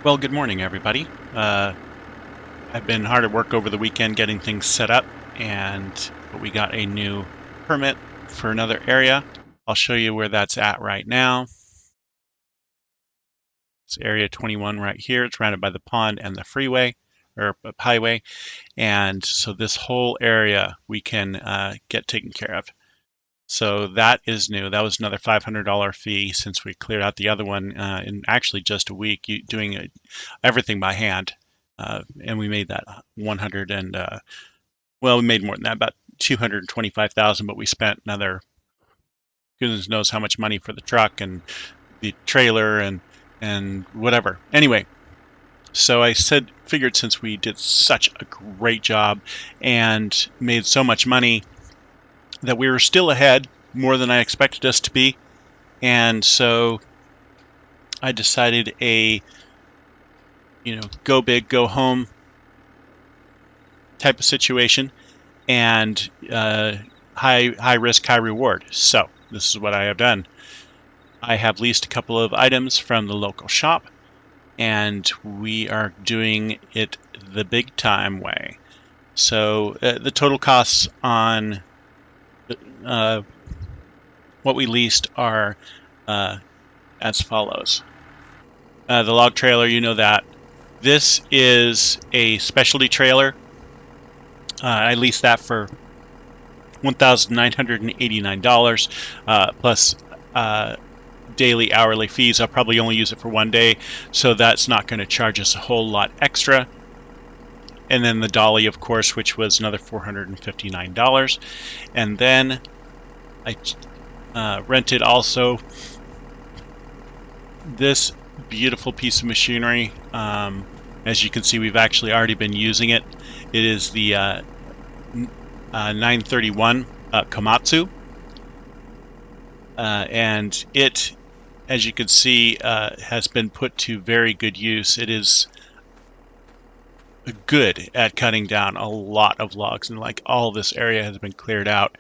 Well, good morning, everybody. I've been hard at work over the weekend getting things set up, but we got a new permit for another area. I'll show you where that's at right now. It's Area 21 right here. It's surrounded by the pond and the freeway, or highway. And so this whole area we can get taken care of. So that is new. That was another $500 fee since we cleared out the other one in actually just a week, doing everything by hand. And we made that 100 and well, we made more than that, about 225,000, but we spent another goodness knows how much money for the truck and the trailer and whatever. Anyway, so I figured since we did such a great job and made so much money that we were still ahead, more than I expected us to be, and so I decided go big, go home type of situation, and high risk, high reward. So this is what I have done. I have leased a couple of items from the local shop, and we are doing it the big time way. So the total costs on what we leased are as follows. The log trailer, you know that. This is a specialty trailer. I leased that for $1,989 plus daily hourly fees. I'll probably only use it for one day, so that's not going to charge us a whole lot extra. And then the dolly, of course, which was another $459. And then I rented also this beautiful piece of machinery. As you can see, we've actually already been using it. It is the 931 Komatsu, and it, as you can see, has been put to very good use. It is good at cutting down a lot of logs, and like all this area has been cleared out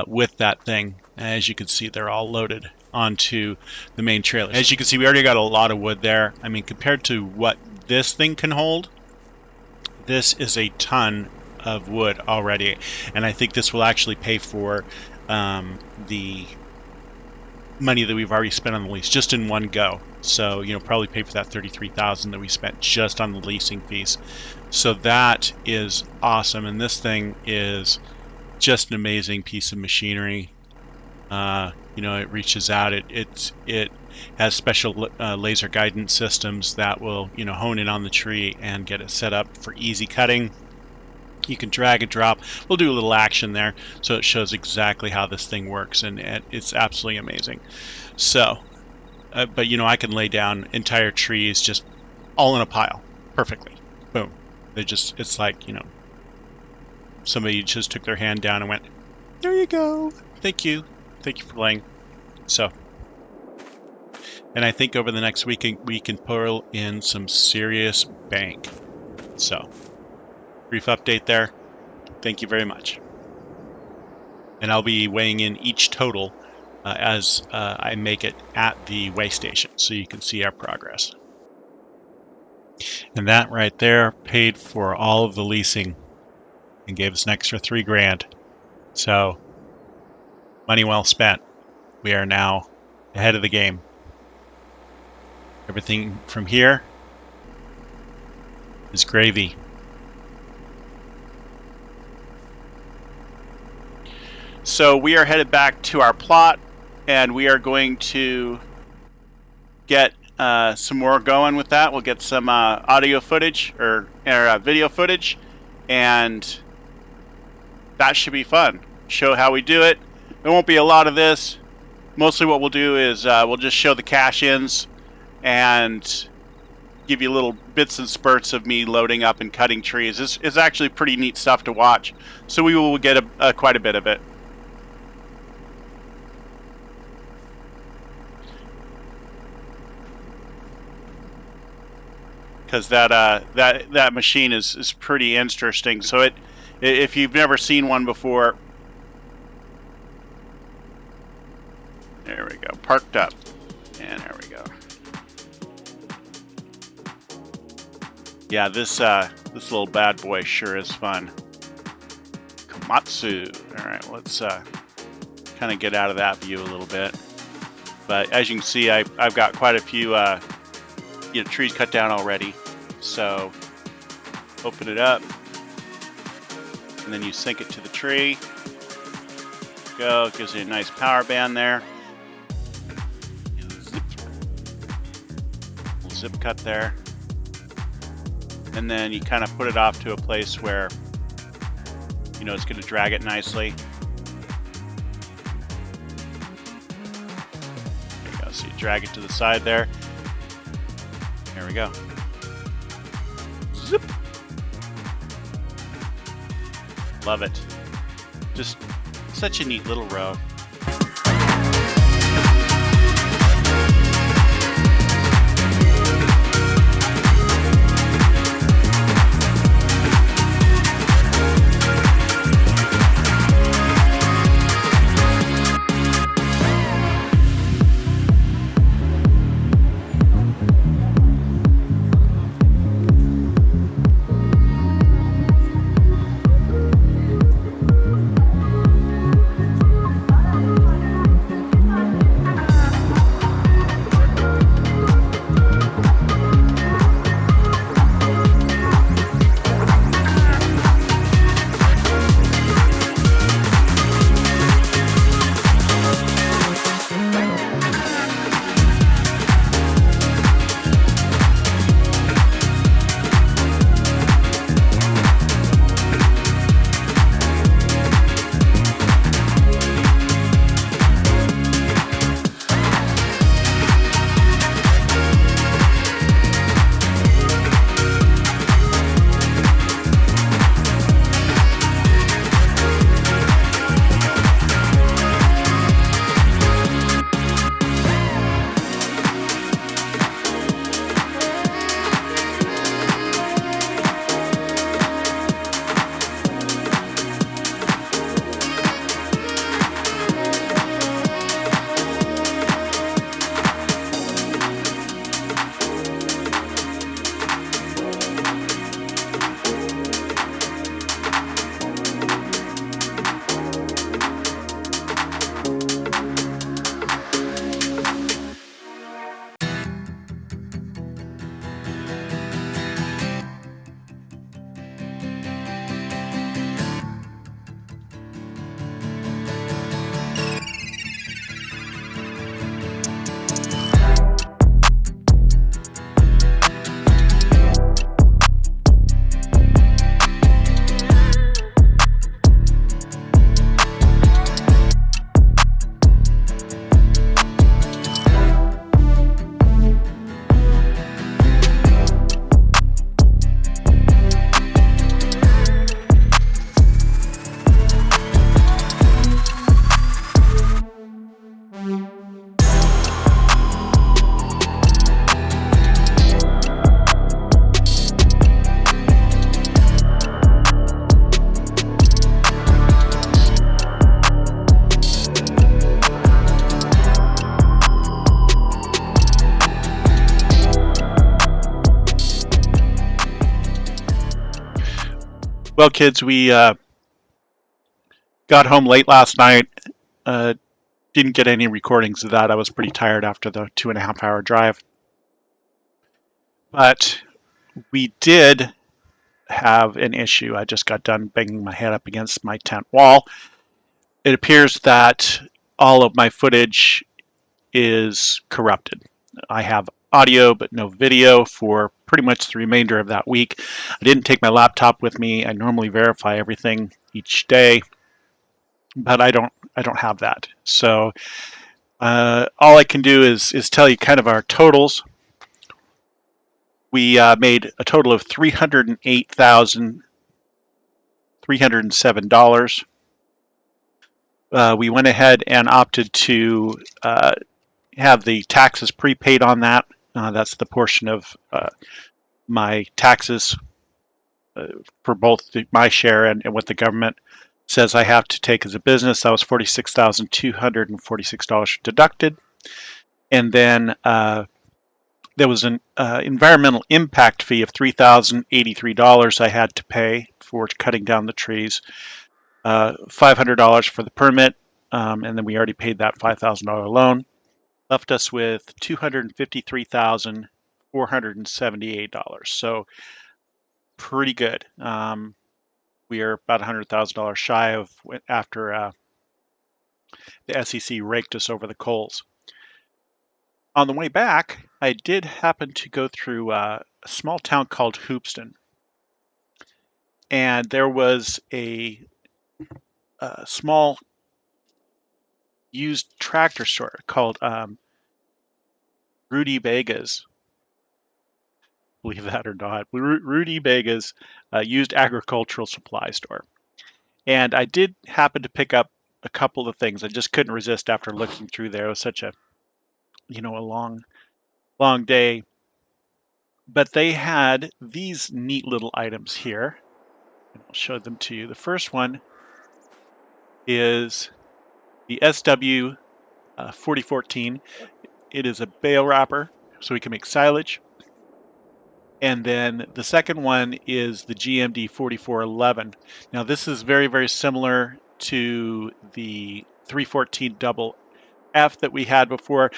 with that thing. As you can see, they're all loaded onto the main trailer. As you can see, we already got a lot of wood there. I mean, compared to what this thing can hold, this is a ton of wood already, and I think this will actually pay for the money that we've already spent on the lease just in one go. So probably pay for that $33,000 that we spent just on the leasing fees. So that is awesome, and this thing is just an amazing piece of machinery. It reaches out. It has special laser guidance systems that will hone in on the tree and get it set up for easy cutting. You can drag and drop. We'll do a little action there so it shows exactly how this thing works, and it's absolutely amazing. So but I can lay down entire trees just all in a pile perfectly. Boom. It's like somebody just took their hand down and went, there you go, thank you for laying. So, and I think over the next week we can pull in some serious bank. So, brief update there. Thank you very much. And I'll be weighing in each total as I make it at the weigh station, so you can see our progress. And that right there paid for all of the leasing and gave us an extra $3,000. So, money well spent. We are now ahead of the game. Everything from here is gravy. So we are headed back to our plot, and we are going to get some more going with that. We'll get some audio footage or video footage, and that should be fun. Show how we do it. There won't be a lot of this. Mostly what we'll do is we'll just show the cash-ins and give you little bits and spurts of me loading up and cutting trees. It's actually pretty neat stuff to watch. So we will get quite a bit of it. Because that machine is pretty interesting. So if you've never seen one before, there we go, parked up, and there we go. Yeah, this little bad boy sure is fun. Komatsu. All right, let's kind of get out of that view a little bit. But as you can see, I've got quite a few trees cut down already. So open it up, and then you sync it to the tree. Go, it gives you a nice power band there. Little zip cut there. And then you kind of put it off to a place where it's going to drag it nicely. There you go. So you drag it to the side there. There we go. Zip. Love it. Just such a neat little road. Well, kids, we got home late last night. Didn't get any recordings of that. I was pretty tired after the 2.5-hour drive. But we did have an issue. I just got done banging my head up against my tent wall. It appears that all of my footage is corrupted. I have audio but no video for pretty much the remainder of that week. I didn't take my laptop with me. I normally verify everything each day, but I don't have that. So all I can do is tell you kind of our totals. We made a total of $308,307. We went ahead and opted to have the taxes prepaid on that. That's the portion of my taxes for both my share and what the government says I have to take as a business. That was $46,246 deducted. And then There was an environmental impact fee of $3,083 I had to pay for cutting down the trees. $500 for the permit, and then we already paid that $5,000 loan. Left us with $253,478. So pretty good. We are about $100,000 shy of after the SEC raked us over the coals. On the way back, I did happen to go through a small town called Hoopeston, and there was a small used tractor store called Rudy Vega's. Believe that or not, Rudy Vega's used agricultural supply store. And I did happen to pick up a couple of things. I just couldn't resist after looking through there. It was such a, a long day. But they had these neat little items here. I'll show them to you. The first one is the SW 4014. It is a bale wrapper, so we can make silage. And then the second one is the GMD 4411. Now this is very, very similar to the 314 double F that we had before,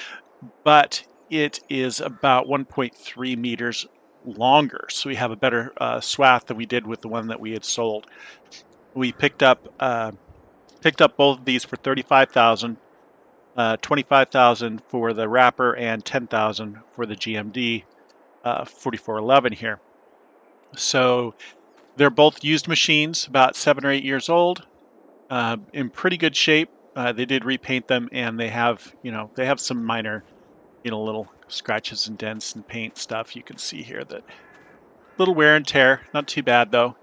but it is about 1.3 meters longer. So we have a better swath than we did with the one that we had sold. We picked up both of these for $35,000, $25,000 for the wrapper, and $10,000 for the GMD 4411 here. So they're both used machines, about 7 or 8 years old, in pretty good shape. They did repaint them, and they have some minor, little scratches and dents and paint stuff. You can see here that little wear and tear, not too bad though.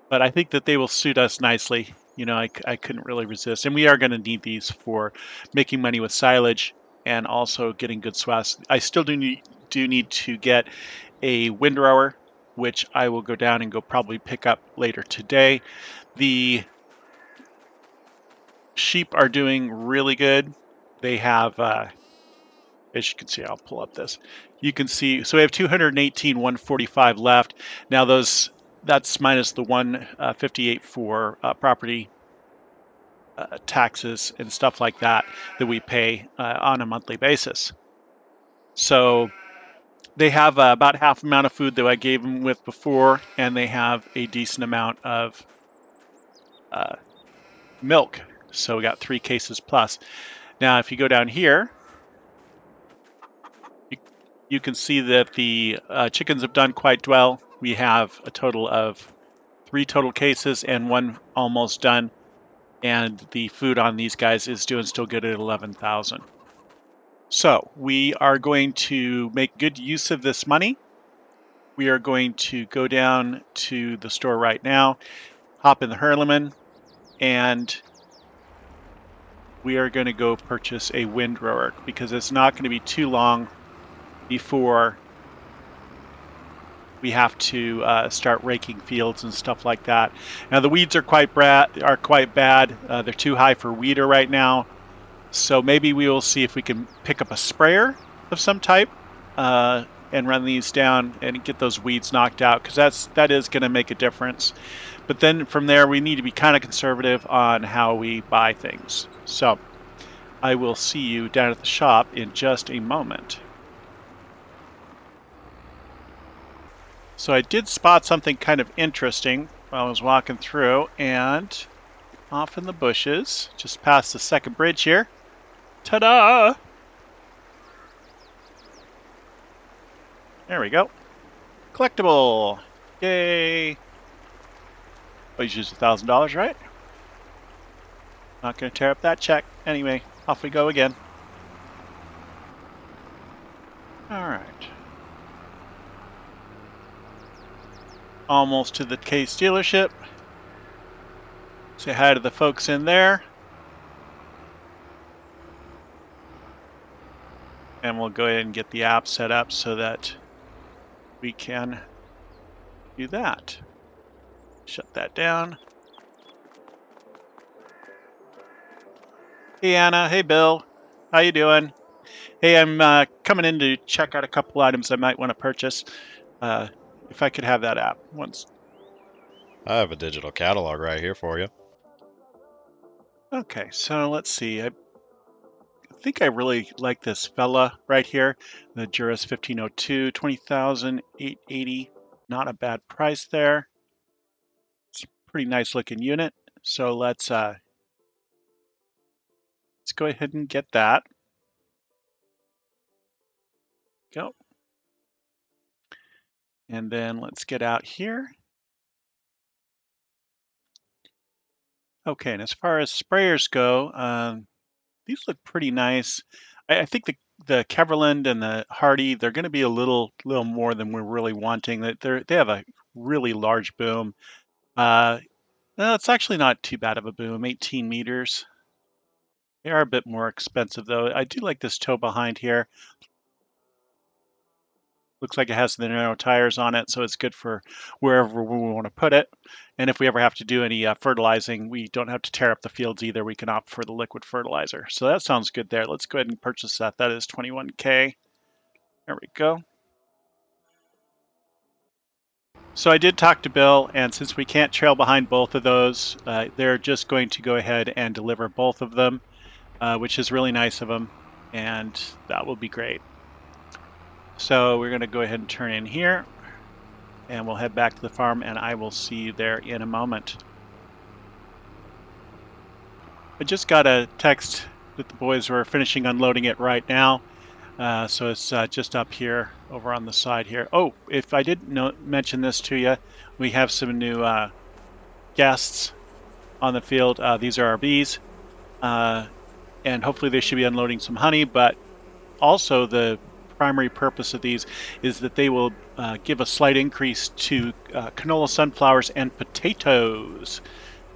But I think that they will suit us nicely. I couldn't really resist, and we are going to need these for making money with silage and also getting good swaths. I still do need to get a windrower, which I will go down and probably pick up later today. The sheep are doing really good. They have, as you can see, I'll pull up this. You can see, so we have 218, 145 left. Now that's minus the 158 for property taxes and stuff like that we pay on a monthly basis. So they have about half the amount of food that I gave them with before, and they have a decent amount of milk. So we got 3 cases plus. Now, if you go down here, you can see that the chickens have done quite well. We have a total of 3 total cases and 1 almost done. And the food on these guys is doing still good at 11,000. So we are going to make good use of this money. We are going to go down to the store right now, hop in the Hurleman, and we are going to go purchase a windrower because it's not going to be too long before we have to start raking fields and stuff like that. Now the weeds are quite bad. They're too high for weeder right now. So maybe we will see if we can pick up a sprayer of some type and run these down and get those weeds knocked out, because that is going to make a difference. But then from there, we need to be kind of conservative on how we buy things. So I will see you down at the shop in just a moment. So I did spot something kind of interesting while I was walking through, and off in the bushes, just past the second bridge here. Ta-da! There we go. Collectible! Yay! Always use $1,000, right? Not going to tear up that check. Anyway, off we go again. Alright. Almost to the Case dealership. Say hi to the folks in there. And we'll go ahead and get the app set up so that we can do that. Shut that down. Hey Anna, hey Bill, how you doing? Hey, I'm coming in to check out a couple items I might want to purchase. If I could have that app once. I have a digital catalog right here for you. Okay, so let's see. I think I really like this fella right here, the Juris 1502, 20,880. Not a bad price there. It's a pretty nice looking unit. So let's go ahead and get that. Go. And then let's get out here. Okay, and as far as sprayers go, these look pretty nice. I think the Keverland and the Hardy, they're going to be a little more than we're really wanting. They have a really large boom. No, it's actually not too bad of a boom, 18 meters. They are a bit more expensive though. I do like this toe behind here. Looks like it has the narrow tires on it, so it's good for wherever we want to put it. And if we ever have to do any fertilizing, we don't have to tear up the fields either. We can opt for the liquid fertilizer. So that sounds good there. Let's go ahead and purchase that. That is 21K. There we go. So I did talk to Bill, and since we can't trail behind both of those, they're just going to go ahead and deliver both of them, which is really nice of them, and that will be great. So we're going to go ahead and turn in here, and we'll head back to the farm, and I will see you there in a moment. I just got a text that the boys were finishing unloading it right now. So it's just up here over on the side here. Oh, if I didn't mention this to you, we have some new guests on the field. These are our bees, and hopefully they should be unloading some honey, but also the primary purpose of these is that they will give a slight increase to canola, sunflowers, and potatoes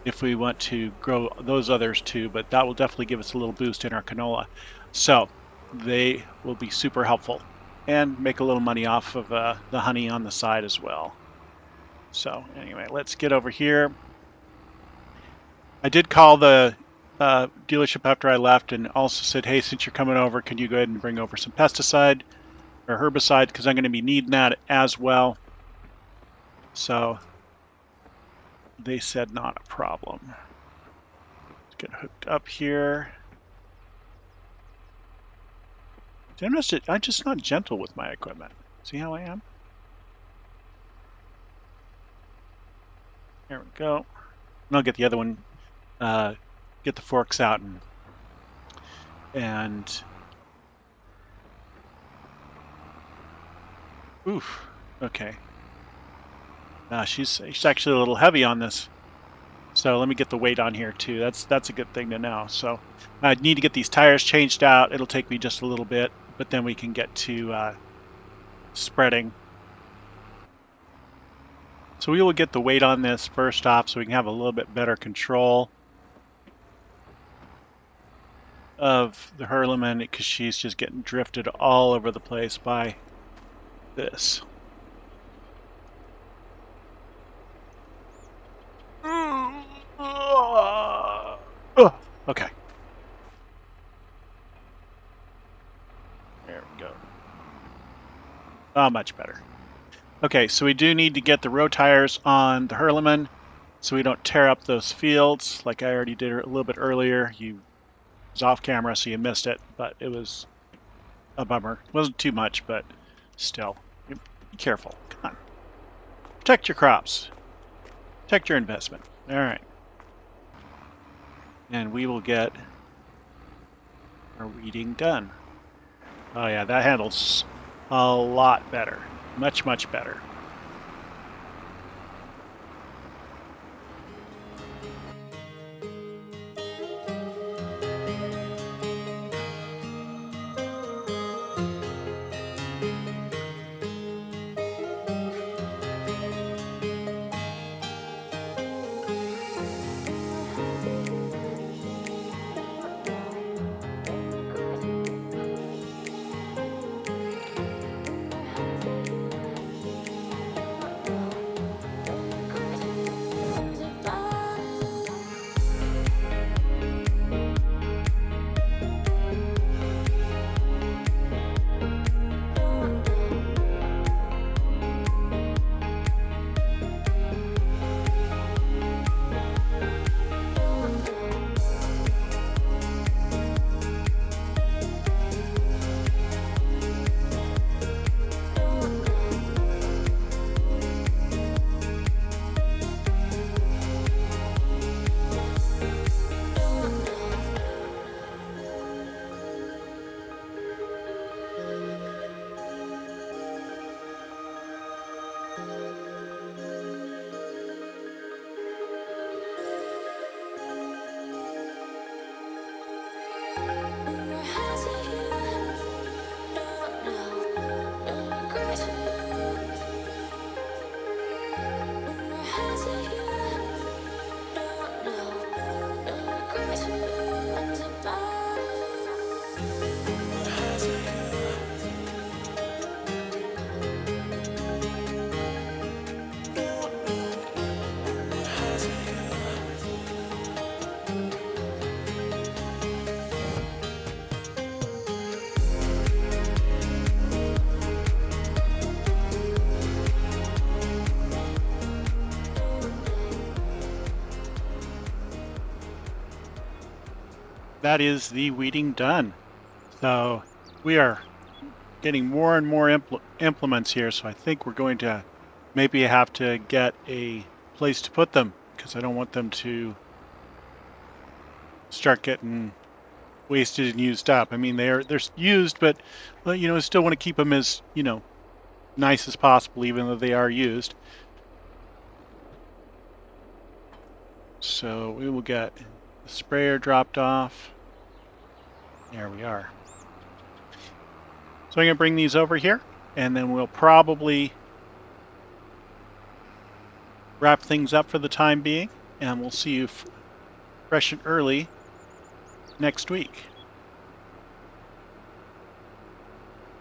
if we want to grow those others too, but that will definitely give us a little boost in our canola. So they will be super helpful and make a little money off of the honey on the side as well. So anyway, let's get over here. I did call the dealership after I left and also said, hey, since you're coming over, can you go ahead and bring over some pesticide or herbicide, because I'm going to be needing that as well. So they said not a problem. Let's get hooked up here. I'm just not gentle with my equipment. See how I am? There we go. And I'll get the other one, get the forks out and oof, okay. She's actually a little heavy on this. So let me get the weight on here too. That's a good thing to know. So I need to get these tires changed out. It'll take me just a little bit, but then we can get to spreading. So we will get the weight on this first off so we can have a little bit better control of the Hurleman, because she's just getting drifted all over the place by this. Okay. There we go. Oh, much better. Okay, so we do need to get the row tires on the Hurleman so we don't tear up those fields like I already did a little bit earlier. You was off camera, so you missed it, but it was a bummer. It wasn't too much, but still. Be careful. Come on. Protect your crops. Protect your investment. All right. And we will get our weeding done. Oh yeah, that handles a lot better. Much, much better. That is the weeding done. So we are getting more and more implements here, so I think we're going to maybe have to get a place to put them, because I don't want them to start getting wasted and used up. I mean, they're used, but you know, I still want to keep them as, you know, nice as possible, even though they are used. So we will get the sprayer dropped off. There we are. So I'm going to bring these over here, and then we'll probably wrap things up for the time being, and we'll see you fresh and early next week.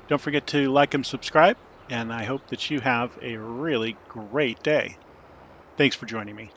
Don't forget to like and subscribe, and I hope that you have a really great day. Thanks for joining me.